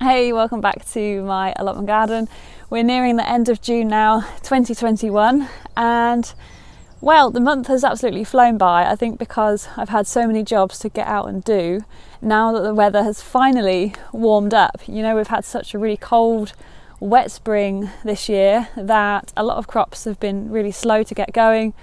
Hey, welcome back to my allotment garden. We're nearing the end of June now, 2021, and well, the month has absolutely flown by. I think because I've had so many jobs to get out and do, now that the weather has finally warmed up. You know, we've had such a really cold, wet spring this year that a lot of crops have been really slow to get going,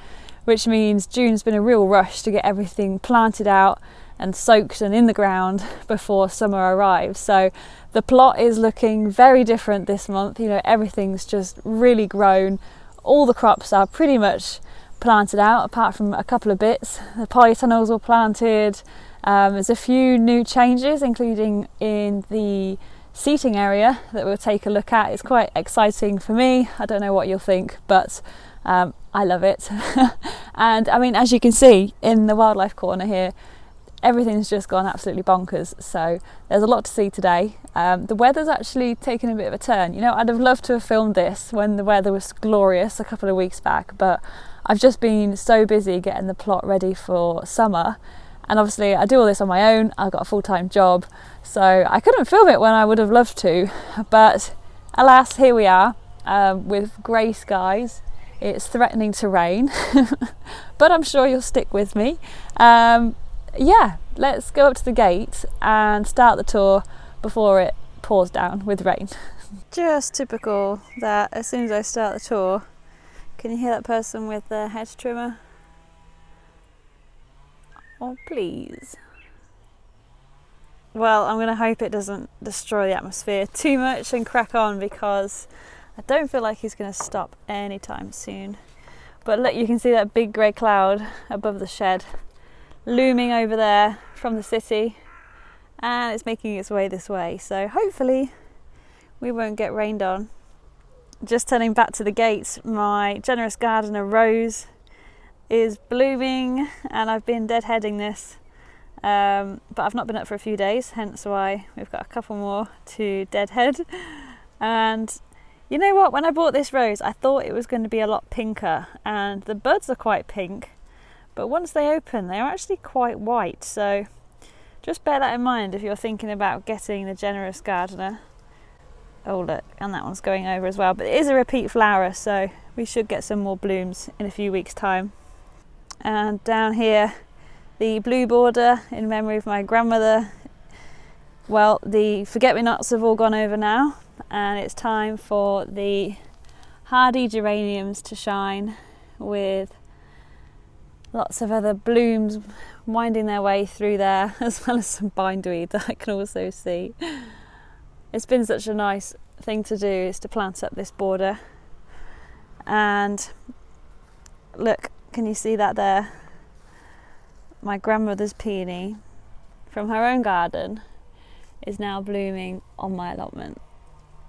which means June's been a real rush to get everything planted out and soaked and in the ground before summer arrives. So the plot is looking very different this month. You know, everything's just really grown. All the crops are pretty much planted out apart from a couple of bits. The polytunnels were planted. There's a few new changes, including in the seating area that we'll take a look at. It's quite exciting for me. I don't know what you'll think, but I love it. And I mean, as you can see in the wildlife corner here, everything's just gone absolutely bonkers. So there's a lot to see today. The weather's actually taken a bit of a turn. You know, I'd have loved to have filmed this when the weather was glorious a couple of weeks back, but I've just been so busy getting the plot ready for summer. And obviously I do all this on my own. I've got a full-time job, so I couldn't film it when I would have loved to. But alas, here we are with grey skies. It's threatening to rain, but I'm sure you'll stick with me. Yeah, let's go up to the gate and start the tour before it pours down with rain. Just typical that as soon as I start the tour, can you hear that person with the hedge trimmer? Oh, please. Well, I'm going to hope it doesn't destroy the atmosphere too much and crack on, because I don't feel like he's going to stop anytime soon. But look, you can see that big grey cloud above the shed looming over there from the city, and it's making its way this way, so hopefully we won't get rained on. Just turning back to the gates, my generous gardener Rose is blooming, and I've been deadheading this, but I've not been up for a few days, hence why we've got a couple more to deadhead. And you know what, when I bought this rose I thought it was going to be a lot pinker, and the buds are quite pink, but once they open they're actually quite white, so just bear that in mind if you're thinking about getting the generous gardener. Oh look, and that one's going over as well, but it is a repeat flower, so we should get some more blooms in a few weeks' time. And down here, the blue border in memory of my grandmother. Well, the forget-me-nots have all gone over now, and it's time for the hardy geraniums to shine, with lots of other blooms winding their way through there, as well as some bindweed that I can also see. It's been such a nice thing to do, is to plant up this border. And look, can you see that there? My grandmother's peony from her own garden is now blooming on my allotment,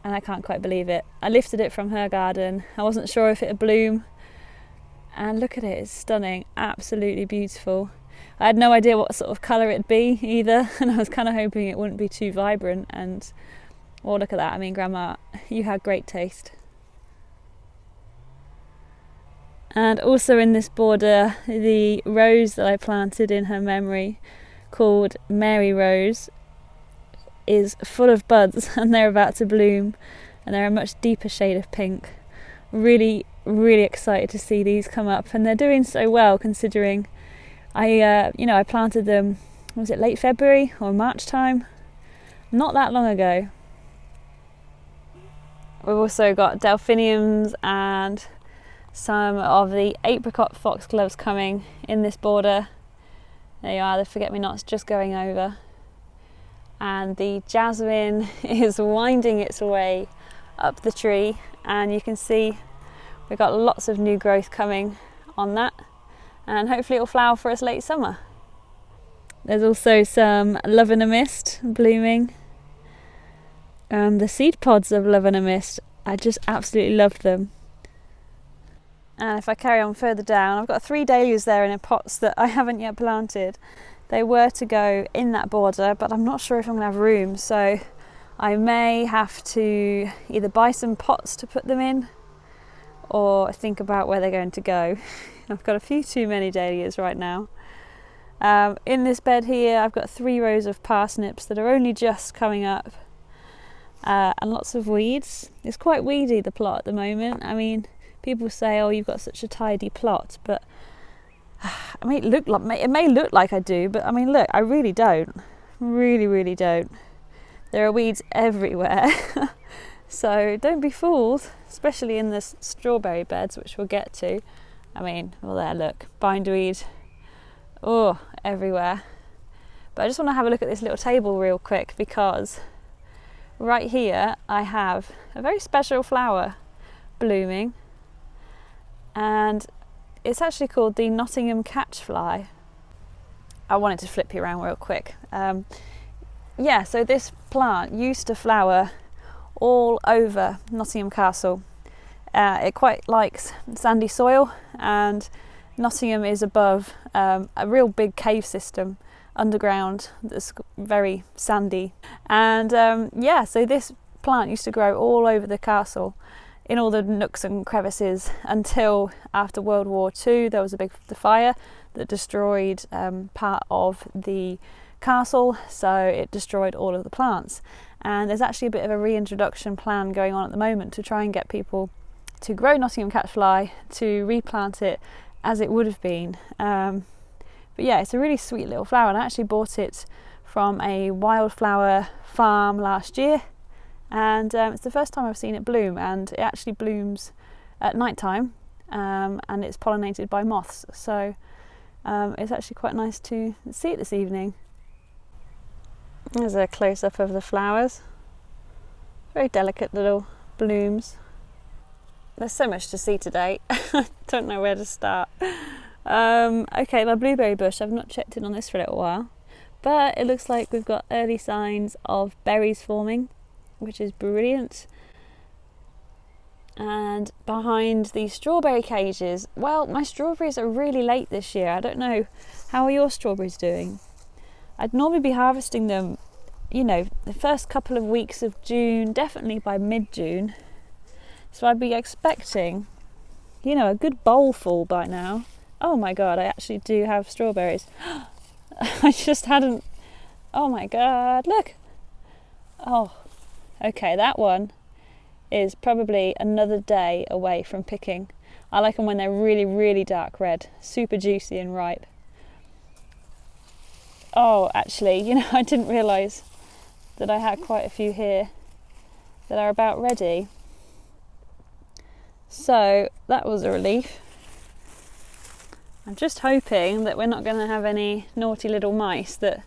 and I can't quite believe it. I lifted it from her garden. I wasn't sure if it would bloom, and look at it, it's stunning, absolutely beautiful. I had no idea what sort of colour it'd be either, and I was kind of hoping it wouldn't be too vibrant, and well, look at that. I mean, Grandma, you had great taste. And also in this border, the rose that I planted in her memory, called Mary Rose, is full of buds, and they're about to bloom, and they're a much deeper shade of pink. Really excited to see these come up, and they're doing so well considering I planted them, was it late February or March time? Not that long ago. We've also got delphiniums and some of the apricot foxgloves coming in this border. There you are, the forget-me-nots just going over. And the jasmine is winding its way up the tree, and you can see we've got lots of new growth coming on that, and hopefully it'll flower for us late summer. There's also some love in a mist blooming, and the seed pods of love in a mist, I just absolutely love them. And if I carry on further down, I've got 3 dahlias there in pots that I haven't yet planted. They were to go in that border, but I'm not sure if I'm going to have room, so I may have to either buy some pots to put them in or think about where they're going to go. I've got a few too many dahlias right now. In this bed here I've got 3 rows of parsnips that are only just coming up, and lots of weeds. It's quite weedy, the plot at the moment. I mean, people say, oh, you've got such a tidy plot, but I mean, it may look like I do, but I mean, look, I really don't. Really don't. There are weeds everywhere. So don't be fooled, especially in the strawberry beds, which we'll get to. I mean, well, there, look, bindweed, oh, everywhere. But I just want to have a look at this little table real quick, because right here I have a very special flower blooming, and it's actually called the Nottingham catchfly. I wanted to flip you around real quick. Yeah, so this plant used to flower all over Nottingham Castle. It quite likes sandy soil, and Nottingham is above a real big cave system underground that's very sandy. And yeah, so this plant used to grow all over the castle, in all the nooks and crevices, until after World War II there was a big fire that destroyed part of the castle, so it destroyed all of the plants. And there's actually a bit of a reintroduction plan going on at the moment to try and get people to grow Nottingham catchfly, to replant it as it would have been. But yeah, it's a really sweet little flower, and I actually bought it from a wildflower farm last year, and it's the first time I've seen it bloom, and it actually blooms at night time, and it's pollinated by moths, so it's actually quite nice to see it this evening. There's a close-up of the flowers. Very delicate little blooms. There's so much to see today. I don't know where to start. Okay, my blueberry bush, I've not checked in on this for a little while, but it looks like we've got early signs of berries forming, which is brilliant. And behind the strawberry cages, well, my strawberries are really late this year. I don't know, how are your strawberries doing? I'd normally be harvesting them, you know, the first couple of weeks of June, definitely by mid-June. So I'd be expecting, you know, a good bowl full by now. Oh my God, I actually do have strawberries. I just hadn't, oh my God, look. Oh, okay, that one is probably another day away from picking. I like them when they're really dark red, super juicy and ripe. Oh, actually, you know, I didn't realise that I had quite a few here that are about ready. So that was a relief. I'm just hoping that we're not going to have any naughty little mice that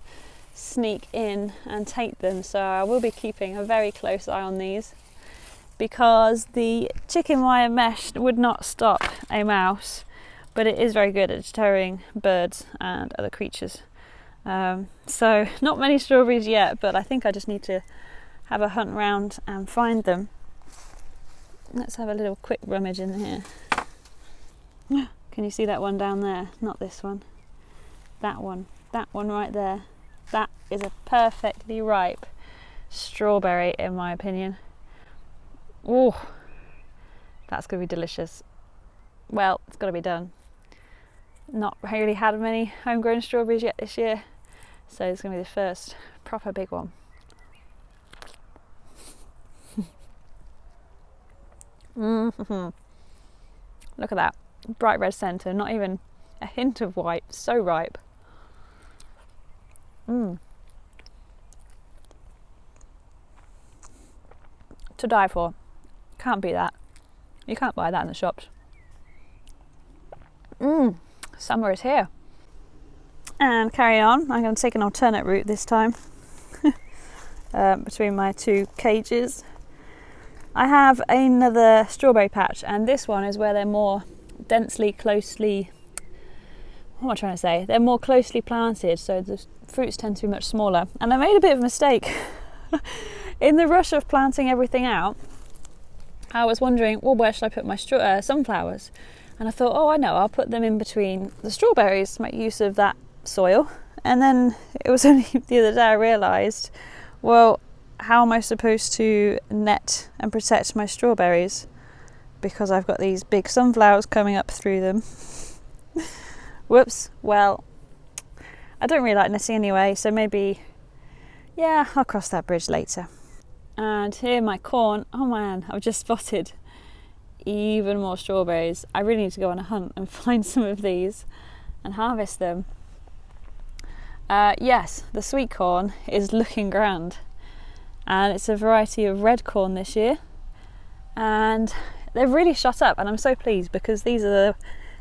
sneak in and take them, so I will be keeping a very close eye on these, because the chicken wire mesh would not stop a mouse, but it is very good at deterring birds and other creatures. So not many strawberries yet, but I think I just need to have a hunt round and find them. Let's have a little quick rummage in here. Can you see that one down there? Not this one. That one right there. That is a perfectly ripe strawberry, in my opinion. Oh, that's going to be delicious. Well, it's got to be done. Not really had many homegrown strawberries yet this year, so it's going to be the first proper big one. Mm-hmm. Look at that, bright red centre, not even a hint of white, so ripe. To die for. Can't beat that. You can't buy that in the shops. Summer is here. And carry on, I'm going to take an alternate route this time between my two cages. I have another strawberry patch, and this one is where they're more closely, what am I trying to say? They're more closely planted, so the fruits tend to be much smaller. And I made a bit of a mistake. In the rush of planting everything out, I was wondering, well, where should I put my sunflowers? And I thought, oh, I know, I'll put them in between the strawberries, make use of that soil. And then it was only the other day I realised, well, how am I supposed to net and protect my strawberries? Because I've got these big sunflowers coming up through them. Whoops. Well, I don't really like netting anyway, so maybe, yeah, I'll cross that bridge later. And here my corn, oh man, I've just spotted even more strawberries. I really need to go on a hunt and find some of these and harvest them. Yes, the sweet corn is looking grand, and it's a variety of red corn this year, and they've really shot up, and I'm so pleased because these are the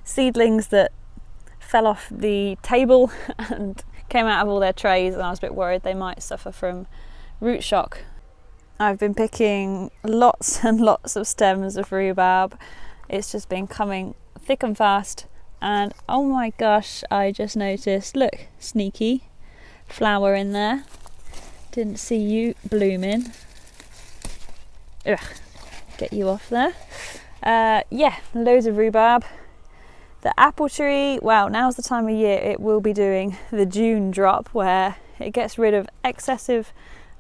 seedlings that fell off the table and came out of all their trays, and I was a bit worried they might suffer from root shock. I've been picking lots and lots of stems of rhubarb. It's just been coming thick and fast, and oh my gosh, I just noticed, look, sneaky flower in there. Didn't see you blooming. Ugh, get you off there. Yeah, loads of rhubarb. The apple tree, well, now's the time of year it will be doing the June drop, where it gets rid of excessive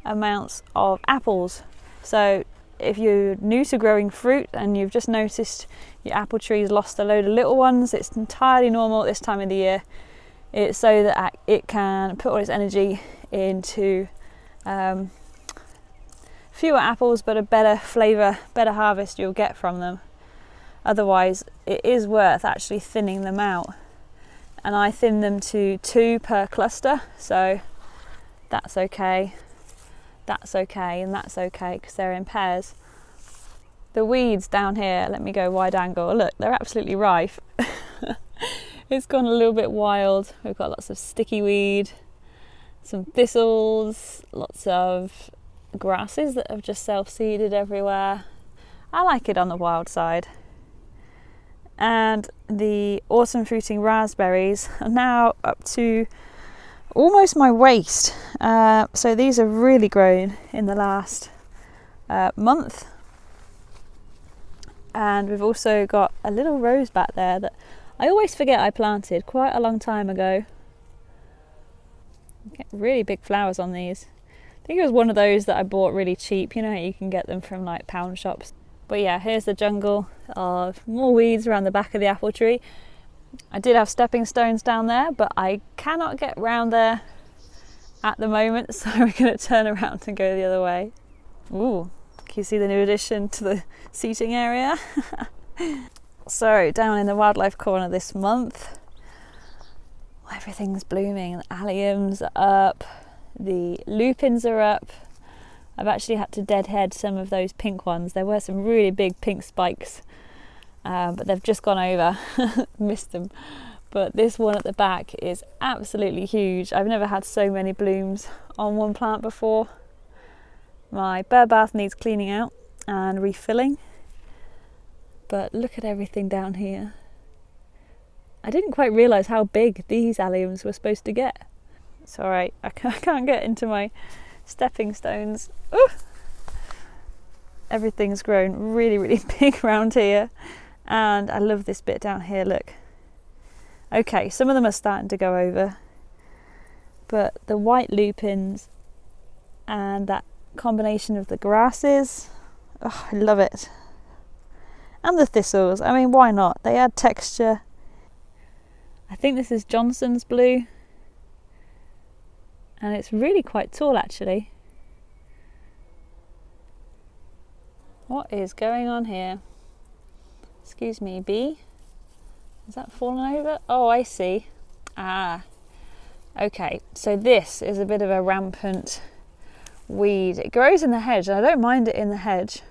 amounts of apples. So if you're new to growing fruit and you've just noticed your apple tree's lost a load of little ones, it's entirely normal at this time of the year. It's so that it can put all its energy into fewer apples, but a better flavour, better harvest you'll get from them. Otherwise, it is worth actually thinning them out. And I thin them to 2 per cluster, so that's okay. That's okay, and that's okay, because they're in pairs. The weeds down here, let me go wide angle. Look, they're absolutely rife. It's gone a little bit wild. We've got lots of sticky weed, some thistles, lots of grasses that have just self-seeded everywhere. I like it on the wild side. And the autumn fruiting raspberries are now up to almost my waist. So these have really grown in the last month. And we've also got a little rose back there that I always forget I planted quite a long time ago. Get really big flowers on these. I think it was one of those that I bought really cheap. You know, you can get them from like pound shops. But yeah, here's the jungle of more weeds around the back of the apple tree. I did have stepping stones down there, but I cannot get round there at the moment, so we're going to turn around and go the other way. Ooh, can you see the new addition to the seating area? So down in the wildlife corner this month, everything's blooming. The alliums are up, the lupins are up. I've actually had to deadhead some of those pink ones. There were some really big pink spikes, but they've just gone over. Missed them. But this one at the back is absolutely huge. I've never had so many blooms on one plant before. My bird bath needs cleaning out and refilling. But look at everything down here. I didn't quite realise how big these alliums were supposed to get. It's alright, I can't get into my stepping stones. Ooh. Everything's grown really, really big around here. And I love this bit down here, look. Okay, some of them are starting to go over. But the white lupins and that combination of the grasses, oh, I love it. And the thistles, I mean, why not? They add texture. I think this is Johnson's blue. And it's really quite tall, actually. What is going on here? Excuse me, bee. Is that fallen over? Oh, I see. Ah. Okay, so this is a bit of a rampant weed. It grows in the hedge, and I don't mind it in the hedge.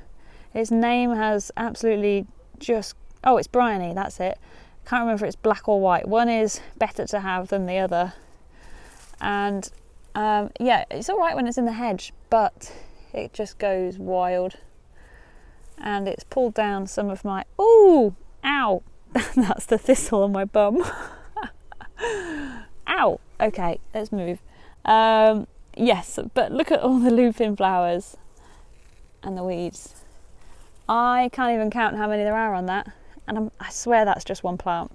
Its name has absolutely just... Oh, it's Bryony, that's it. Can't remember if it's black or white. One is better to have than the other. And yeah, it's all right when it's in the hedge, but it just goes wild. And it's pulled down some of my... Ooh! Ow! That's the thistle on my bum. Ow! Okay, let's move. Yes, but look at all the lupin flowers and the weeds. I can't even count how many there are on that, and I swear that's just one plant.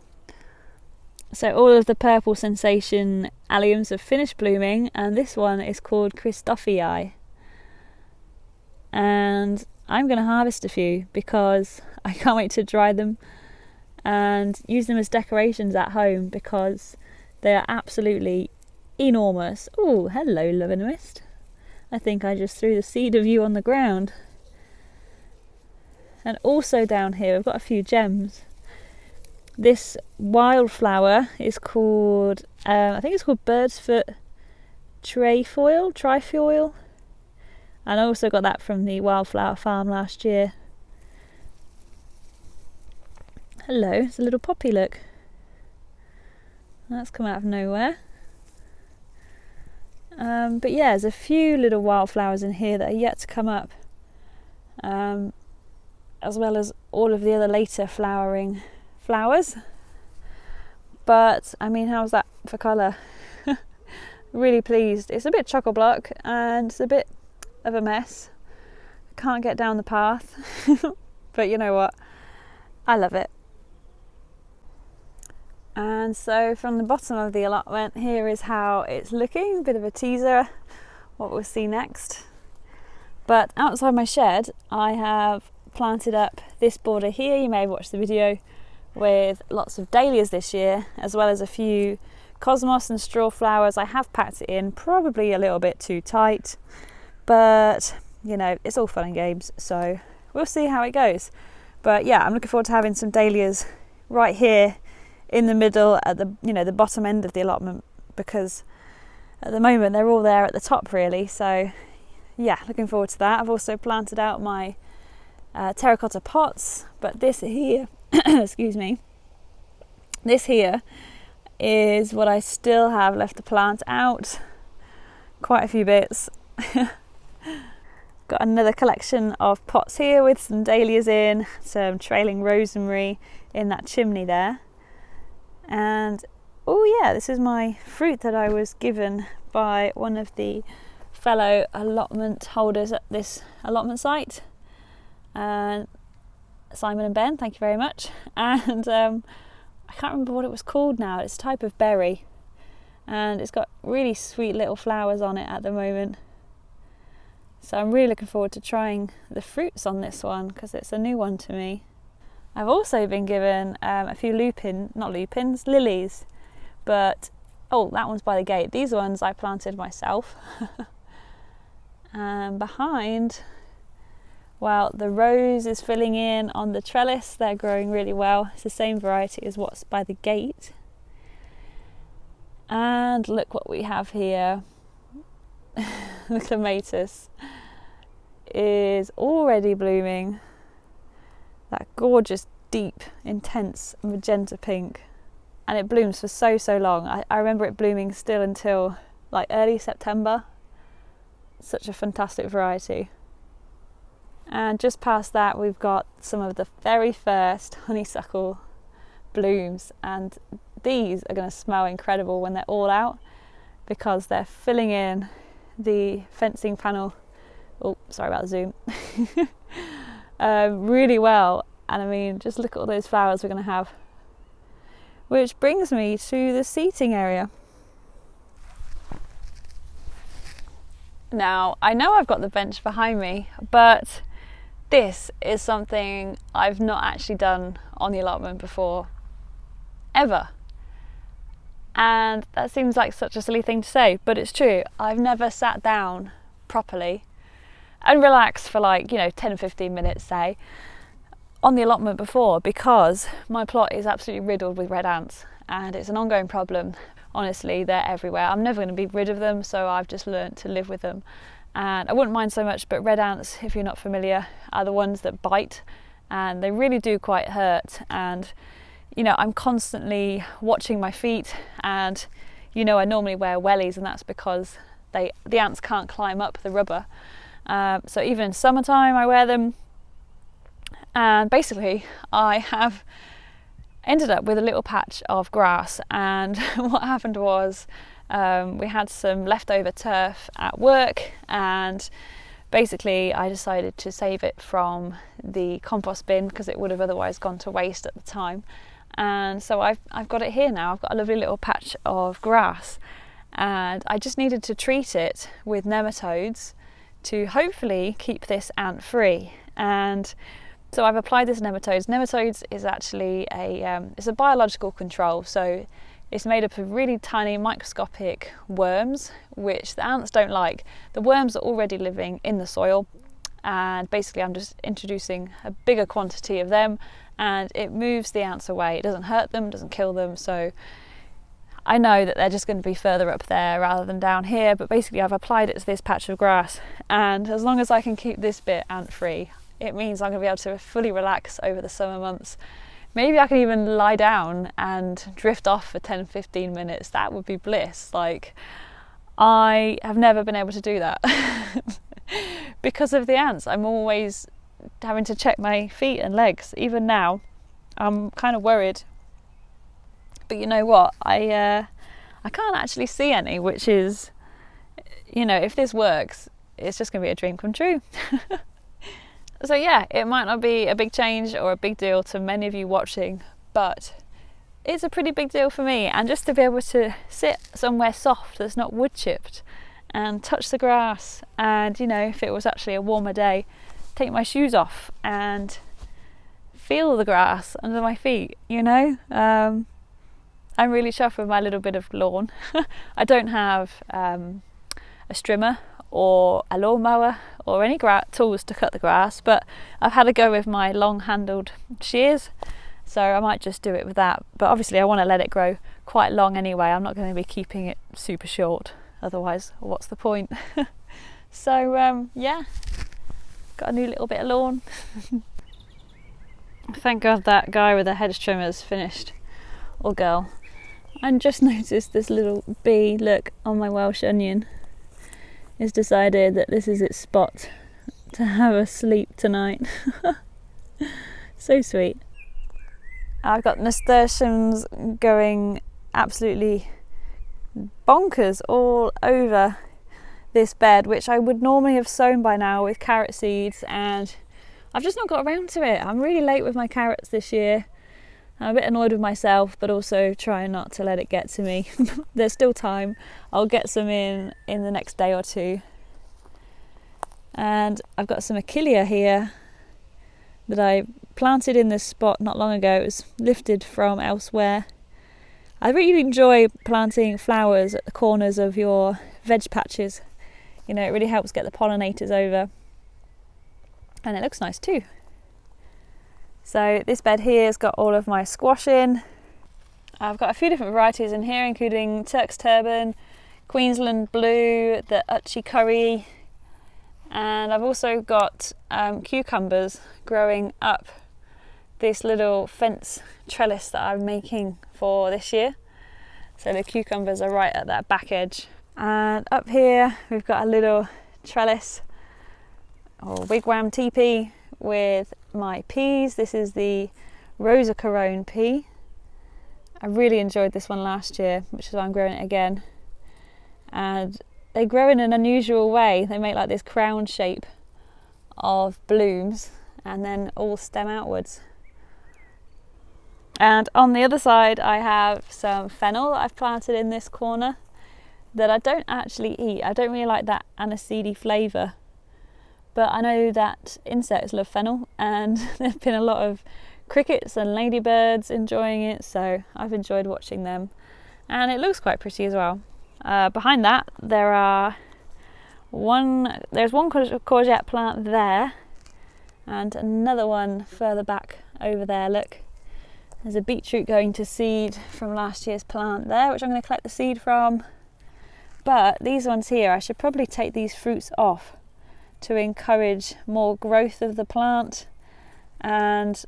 So all of the purple sensation alliums have finished blooming, and this one is called Christophii. And I'm going to harvest a few because I can't wait to dry them and use them as decorations at home, because they are absolutely enormous. Oh, hello, Love in the Mist. I think I just threw the seed of you on the ground. And also down here we've got a few gems. This wildflower is called, I think it's called bird's foot trifoil. And I also got that from the wildflower farm last year. Hello, it's a little poppy, look. That's come out of nowhere. But yeah, there's a few little wildflowers in here that are yet to come up. As well as all of the other later flowering flowers. But I mean, how's that for colour? Really pleased. It's a bit chock-a-block and it's a bit of a mess. Can't get down the path. But you know what? I love it. And so from the bottom of the allotment, here is how it's looking. A bit of a teaser, what we'll see next. But outside my shed, I have planted up this border here. You may have watched the video, with lots of dahlias this year, as well as a few cosmos and straw flowers. I have packed it in probably a little bit too tight, but you know, it's all fun and games, so we'll see how it goes. But yeah, I'm looking forward to having some dahlias right here in the middle at the, you know, the bottom end of the allotment, because at the moment they're all there at the top really. So yeah, looking forward to that. I've also planted out my terracotta pots, but this here excuse me, this here is what I still have left to plant out. Quite a few bits. Got another collection of pots here with some dahlias in, some trailing rosemary in that chimney there. And oh yeah, this is my fruit that I was given by one of the fellow allotment holders at this allotment site. And Simon and Ben, thank you very much. And I can't remember what it was called now. It's a type of berry, and it's got really sweet little flowers on it at the moment. So I'm really looking forward to trying the fruits on this one, because it's a new one to me. I've also been given a few lilies, but oh, that one's by the gate. These ones I planted myself. And behind, well, the rose is filling in on the trellis. They're growing really well. It's the same variety as what's by the gate. And look what we have here. The clematis is already blooming. That gorgeous, deep, intense magenta pink. And it blooms for so long. I remember it blooming still until like early September. Such a fantastic variety. And just past that we've got some of the very first honeysuckle blooms, and these are going to smell incredible when they're all out, because they're filling in the fencing panel, oh sorry about the zoom, really well. And I mean, just look at all those flowers we're going to have. Which brings me to the seating area. Now, I know I've got the bench behind me, but this is something I've not actually done on the allotment before, ever. And that seems like such a silly thing to say, but it's true. I've never sat down properly and relaxed for like, 10-15 minutes, say, on the allotment before, because my plot is absolutely riddled with red ants, and it's an ongoing problem. Honestly, they're everywhere. I'm never going to be rid of them, so I've just learnt to live with them. And I wouldn't mind so much, but red ants, if you're not familiar, are the ones that bite, and they really do quite hurt. And I'm constantly watching my feet, and I normally wear wellies, and that's because the ants can't climb up the rubber. So even in summertime I wear them, and basically I have ended up with a little patch of grass. And what happened was, we had some leftover turf at work, and basically I decided to save it from the compost bin, because it would have otherwise gone to waste at the time. And so I've got it here now. I've got a lovely little patch of grass, and I just needed to treat it with nematodes to hopefully keep this ant free. And so I've applied this nematodes. Nematodes is actually it's a biological control, so It's made up of really tiny microscopic worms, which the ants don't like. The worms are already living in the soil, and basically I'm just introducing a bigger quantity of them, and it moves the ants away. It doesn't hurt them, doesn't kill them, so I know that they're just going to be further up there rather than down here. But basically I've applied it to this patch of grass, and as long as I can keep this bit ant free, it means I'm going to be able to fully relax over the summer months. Maybe I can even lie down and drift off for 10-15 minutes. That would be bliss. Like, I have never been able to do that because of the ants. I'm always having to check my feet and legs. Even now, I'm kind of worried. But you know what? I can't actually see any, which is, you know, if this works, it's just going to be a dream come true. So yeah, it might not be a big change or a big deal to many of you watching, but it's a pretty big deal for me. And just to be able to sit somewhere soft that's not wood chipped and touch the grass, and, you know, if it was actually a warmer day, take my shoes off and feel the grass under my feet, you know. I'm really chuffed with my little bit of lawn. I don't have a strimmer or a lawnmower or any tools to cut the grass, but I've had a go with my long handled shears, so I might just do it with that. But obviously I want to let it grow quite long anyway. I'm not going to be keeping it super short, otherwise what's the point? So yeah, got a new little bit of lawn. Thank God that guy with the hedge trimmer's finished, or girl. I just noticed this little bee, look, on my Welsh onion. It's decided that this is its spot to have a sleep tonight. So sweet. I've got nasturtiums going absolutely bonkers all over this bed, which I would normally have sown by now with carrot seeds, and I've just not got around to it. I'm really late with my carrots this year. I'm a bit annoyed with myself, but also trying not to let it get to me. There's still time. I'll get some in the next day or two. And I've got some achillea here that I planted in this spot not long ago. It was lifted from elsewhere. I really enjoy planting flowers at the corners of your veg patches. You know, it really helps get the pollinators over. And it looks nice too. So this bed here has got all of my squash in. I've got a few different varieties in here, including Turk's Turban, Queensland Blue, the Uchi Curry, and I've also got cucumbers growing up this little fence trellis that I'm making for this year. So the cucumbers are right at that back edge. And up here we've got a little trellis or wigwam teepee with my peas. This is the Rosa Corone pea. I really enjoyed this one last year, which is why I'm growing it again. And they grow in an unusual way. They make like this crown shape of blooms and then all stem outwards. And on the other side I have some fennel that I've planted in this corner that I don't actually eat. I don't really like that aniseedy flavour. But I know that insects love fennel, and there have been a lot of crickets and ladybirds enjoying it, so I've enjoyed watching them. And it looks quite pretty as well. Behind that there's one courgette plant there, and another one further back over there. Look, there's a beetroot going to seed from last year's plant there, which I'm going to collect the seed from. But these ones here, I should probably take these fruits off to encourage more growth of the plant and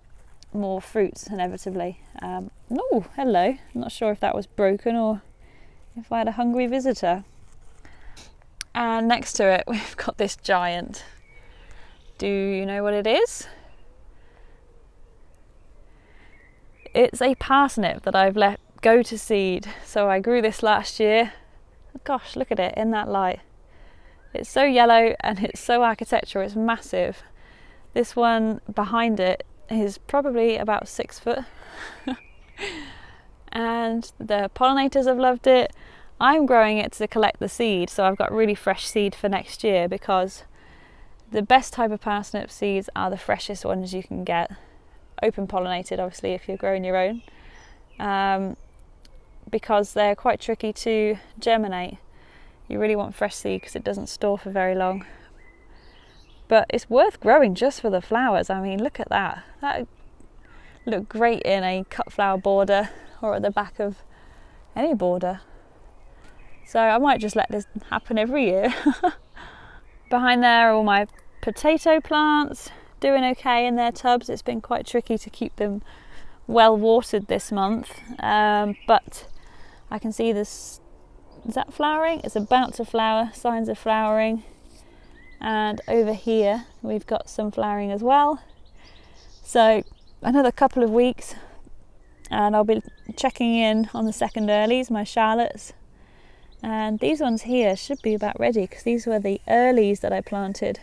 more fruits inevitably. Oh, hello. I'm not sure if that was broken or if I had a hungry visitor. And next to it we've got this giant. Do you know what it is? It's a parsnip that I've let go to seed. So I grew this last year. Gosh, look at it in that light. It's so yellow and it's so architectural, it's massive. This one behind it is probably about 6 foot. And the pollinators have loved it. I'm growing it to collect the seed, so I've got really fresh seed for next year, because the best type of parsnip seeds are the freshest ones you can get. Open pollinated, obviously, if you're growing your own. because they're quite tricky to germinate. You really want fresh seed because it doesn't store for very long. But it's worth growing just for the flowers. I mean, look at that. That would look great in a cut flower border or at the back of any border. So I might just let this happen every year. Behind there are all my potato plants, doing okay in their tubs. It's been quite tricky to keep them well watered this month, but I can see this. Is that flowering? It's about to flower, signs of flowering. And over here we've got some flowering as well. So another couple of weeks and I'll be checking in on the second earlies, my shallots. And these ones here should be about ready because these were the earlies that I planted.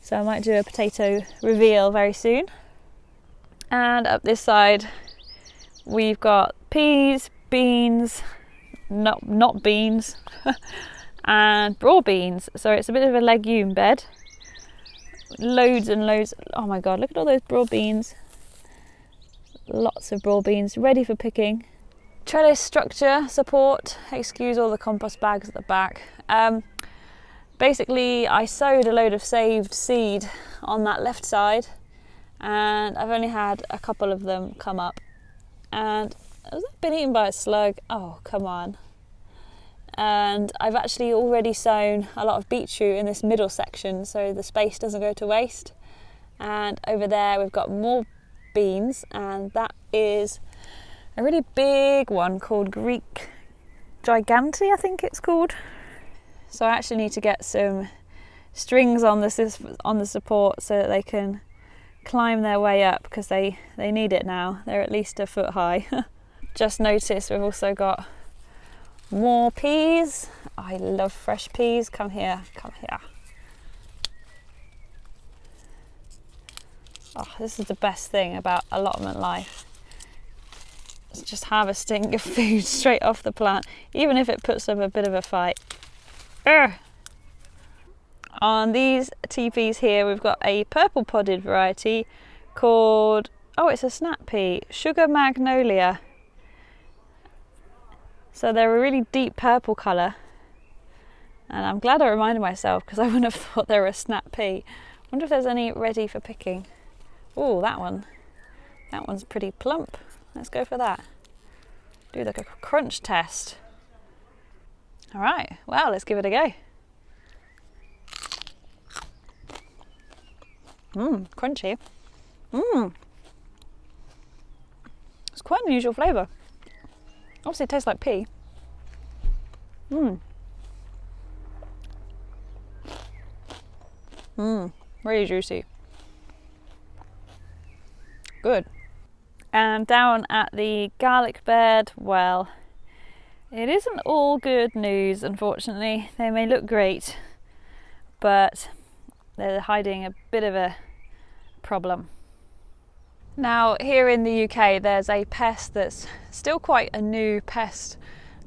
So I might do a potato reveal very soon. And up this side we've got peas, beans, not beans, and broad beans. So it's a bit of a legume bed. Loads and loads. Oh my god, look at all those broad beans. Lots of broad beans ready for picking. Trellis structure support, excuse all the compost bags at the back. Basically I sowed a load of saved seed on that left side and I've only had a couple of them come up, and has that been eaten by a slug? Oh come on. And I've actually already sown a lot of beetroot in this middle section so the space doesn't go to waste. And over there we've got more beans, and that is a really big one called Greek Gigante, I think it's called. So I actually need to get some strings on the support so that they can climb their way up because they need it now. They're at least a foot high. Just noticed we've also got more peas. I love fresh peas. Come here, come here. Oh, this is the best thing about allotment life. It's just harvesting your food straight off the plant, even if it puts up a bit of a fight. Urgh. On these teepees here, we've got a purple podded variety called, oh, it's a snap pea, Sugar Magnolia. So they're a really deep purple colour. And I'm glad I reminded myself because I wouldn't have thought they were a snap pea. I wonder if there's any ready for picking. Oh, that one. That one's pretty plump. Let's go for that. Do like a crunch test. All right, well, let's give it a go. Crunchy. It's quite an unusual flavour. Obviously it tastes like pea. Really juicy. Good. And down at the garlic bed, well, it isn't all good news, unfortunately. They may look great, but they're hiding a bit of a problem. Now, here in the UK, there's a pest that's still quite a new pest,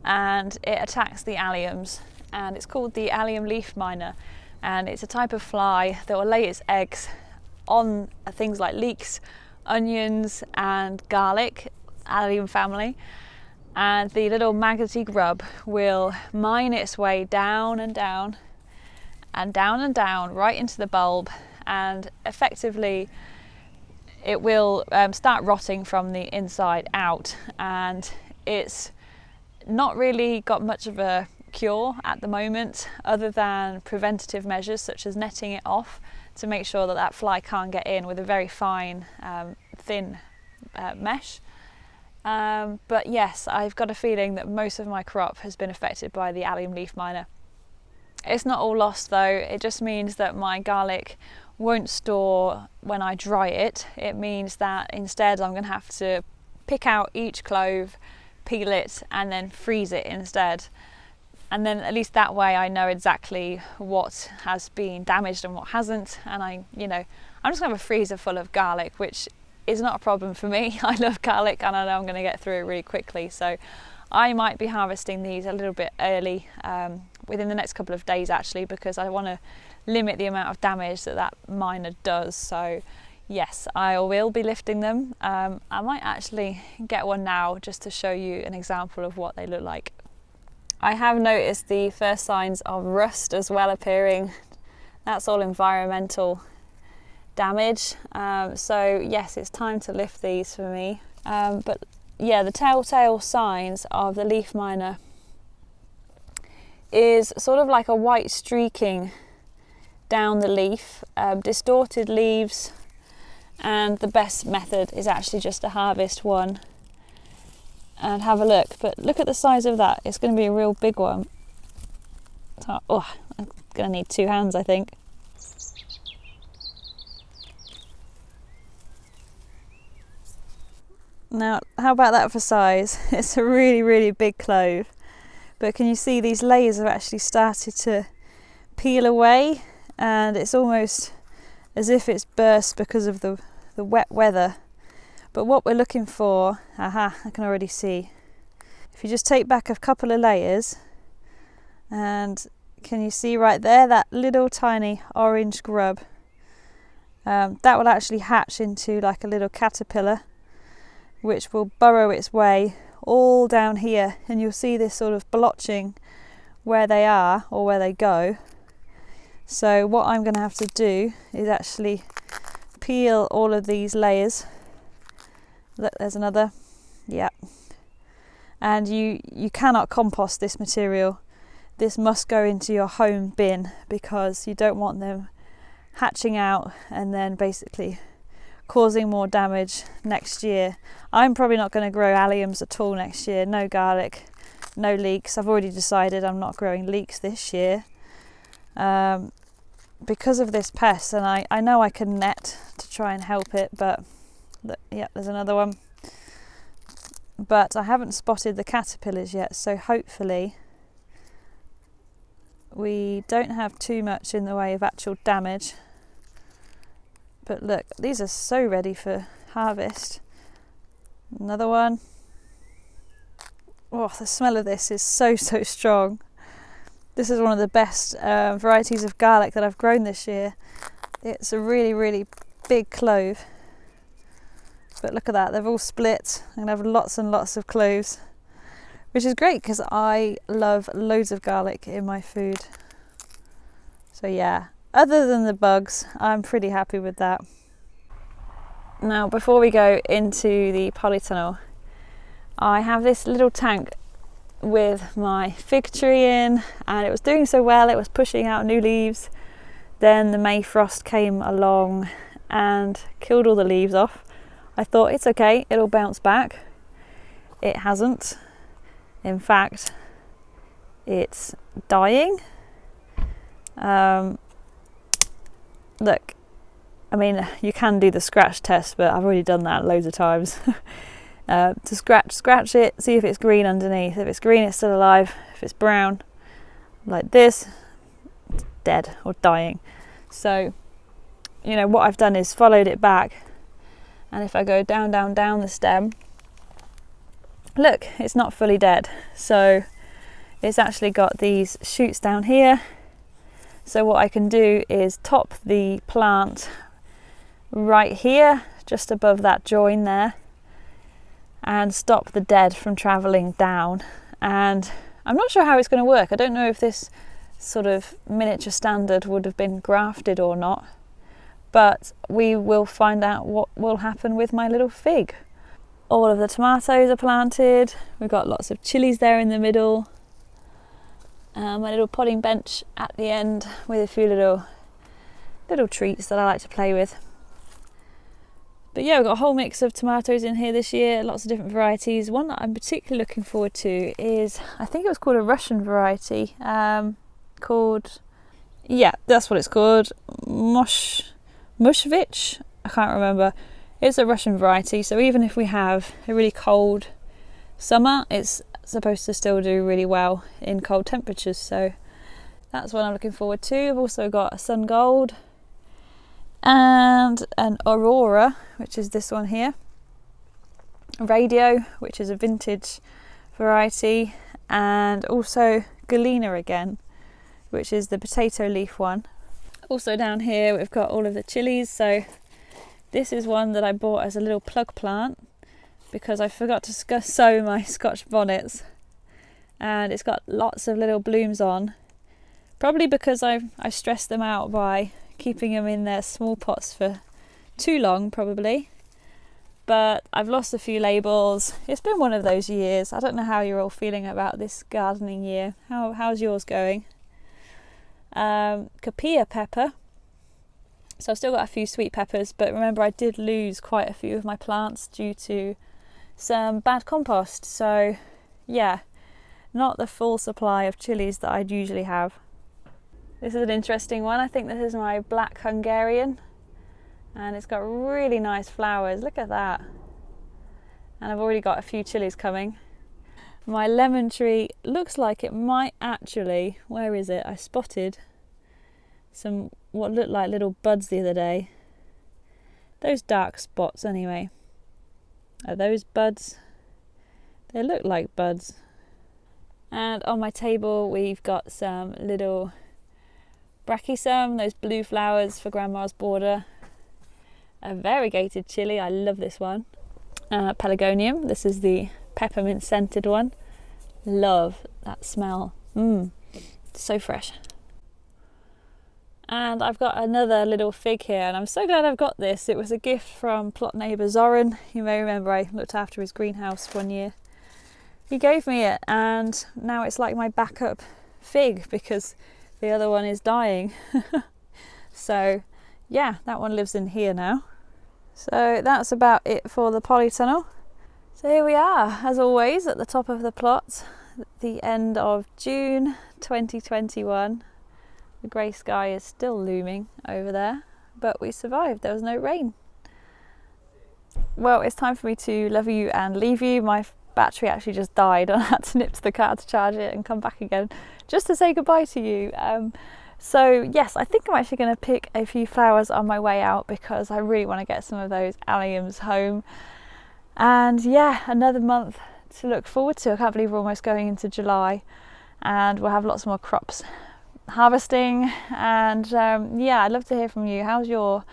and it attacks the alliums, and it's called the allium leaf miner, and it's a type of fly that will lay its eggs on things like leeks, onions and garlic, allium family, and the little maggoty grub will mine its way down and down and down and down right into the bulb, and effectively it will start rotting from the inside out, and it's not really got much of a cure at the moment other than preventative measures such as netting it off to make sure that that fly can't get in with a very fine thin mesh. But yes, I've got a feeling that most of my crop has been affected by the allium leaf miner. It's not all lost though, it just means that my garlic won't store when I dry it. It means that instead I'm going to have to pick out each clove, peel it and then freeze it instead. And then at least that way I know exactly what has been damaged and what hasn't. And I'm just gonna have a freezer full of garlic, which is not a problem for me. I love garlic and I know I'm going to get through it really quickly. So I might be harvesting these a little bit early, within the next couple of days actually, because I want to limit the amount of damage that miner does. So yes, I will be lifting them. I might actually get one now just to show you an example of what they look like. I have noticed the first signs of rust as well appearing. That's all environmental damage. So yes, it's time to lift these for me. But yeah, the telltale signs of the leaf miner is sort of like a white streaking down the leaf, distorted leaves, and the best method is actually just to harvest one and have a look. But look at the size of that. It's going to be a real big one. So, I'm going to need 2 hands, I think. Now, how about that for size? It's a really, really big clove. But can you see these layers have actually started to peel away, and it's almost as if it's burst because of the wet weather. But what we're looking for, I can already see. If you just take back a couple of layers, and can you see right there that little tiny orange grub? That will actually hatch into like a little caterpillar, which will burrow its way all down here, and you'll see this sort of blotching where they are or where they go. So what I'm going to have to do is actually peel all of these layers. Look, there's another. Yeah. And you cannot compost this material. This must go into your home bin, because you don't want them hatching out and then basically causing more damage next year. I'm probably not going to grow alliums at all next year. No garlic, no leeks. I've already decided I'm not growing leeks this year because of this pest, and I know I can net to try and help it, but yeah, there's another one. But I haven't spotted the caterpillars yet, so hopefully we don't have too much in the way of actual damage. But look, these are so ready for harvest. Another one. Oh, the smell of this is so strong. This is one of the best varieties of garlic that I've grown this year. It's a really, really big clove. But look at that, they've all split. I'm going to have lots and lots of cloves, which is great because I love loads of garlic in my food. So yeah. Other than the bugs, I'm pretty happy with that. Now, before we go into the polytunnel, I have this little tank with my fig tree in, and it was doing so well, it was pushing out new leaves. Then the May frost came along and killed all the leaves off. I thought, it's okay, it'll bounce back. It hasn't. In fact, it's dying. Look, I mean, you can do the scratch test, but I've already done that loads of times. To scratch it, see if it's green underneath. If it's green, it's still alive. If it's brown, like this, it's dead or dying. So, you know, what I've done is followed it back, and if I go down the stem, look, it's not fully dead. So it's actually got these shoots down here. So what I can do is top the plant right here, just above that join there, and stop the dead from travelling down. And I'm not sure how it's going to work. I don't know if this sort of miniature standard would have been grafted or not, but we will find out what will happen with my little fig. All of the tomatoes are planted. We've got lots of chilies there in the middle. My little potting bench at the end with a few little treats that I like to play with. But yeah, we've got a whole mix of tomatoes in here this year, lots of different varieties. One that I'm particularly looking forward to is, I think it was called a Russian variety, called, yeah, that's what it's called, Mushvich, I can't remember. It's a Russian variety, so even if we have a really cold summer, it's supposed to still do really well in cold temperatures. So that's what I'm looking forward to. I've also got a sun gold and an aurora, which is this one here, radio, which is a vintage variety, and also Galena again, which is the potato leaf one. Also down here we've got all of the chilies, so This is one that I bought as a little plug plant because I forgot to sow my Scotch bonnets, and it's got lots of little blooms on, probably because I stressed them out by keeping them in their small pots for too long probably. But I've lost a few labels. It's been one of those years. I don't know how you're all feeling about this gardening year. How's yours going? Capilla pepper. So I've still got a few sweet peppers, but remember I did lose quite a few of my plants due to some bad compost. So yeah, not the full supply of chilies that I'd usually have. This is an interesting one. I think this is my black Hungarian, and it's got really nice flowers. Look at that. And I've already got a few chilies coming. My lemon tree looks like it might actually, where is it? I spotted some what looked like little buds the other day. Those dark spots anyway. Are those buds? They look like buds. And on my table we've got some little brachycum, those blue flowers for Grandma's border. A variegated chili, I love this one. Pelargonium, this is the peppermint scented one. Love that smell. So fresh. And I've got another little fig here, and I'm so glad I've got this. It was a gift from plot neighbour Zoran. You may remember I looked after his greenhouse one year. He gave me it, and now it's like my backup fig because the other one is dying. So yeah, that one lives in here now. So that's about it for the polytunnel. So here we are, as always, at the top of the plot, at the end of June 2021. The grey sky is still looming over there, but we survived. There was no rain. Well, it's time for me to love you and leave you. My battery actually just died and I had to nip to the car to charge it and come back again just to say goodbye to you. So yes, I think I'm actually going to pick a few flowers on my way out because I really want to get some of those alliums home. And yeah, another month to look forward to. I can't believe we're almost going into July, and we'll have lots more crops harvesting. And yeah, I'd love to hear from you. How's your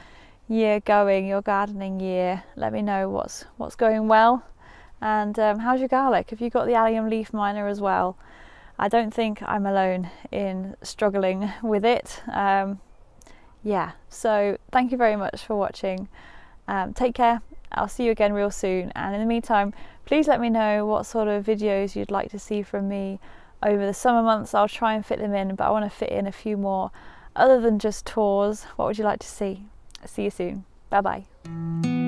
year going, your gardening year? Let me know what's going well. And how's your garlic? Have you got the allium leaf miner as well? I don't think I'm alone in struggling with it. Yeah, so thank you very much for watching. Take care. I'll see you again real soon. And in the meantime, please let me know what sort of videos you'd like to see from me over the summer months. I'll try and fit them in, but I want to fit in a few more other than just tours. What would you like to see? See you soon. Bye bye.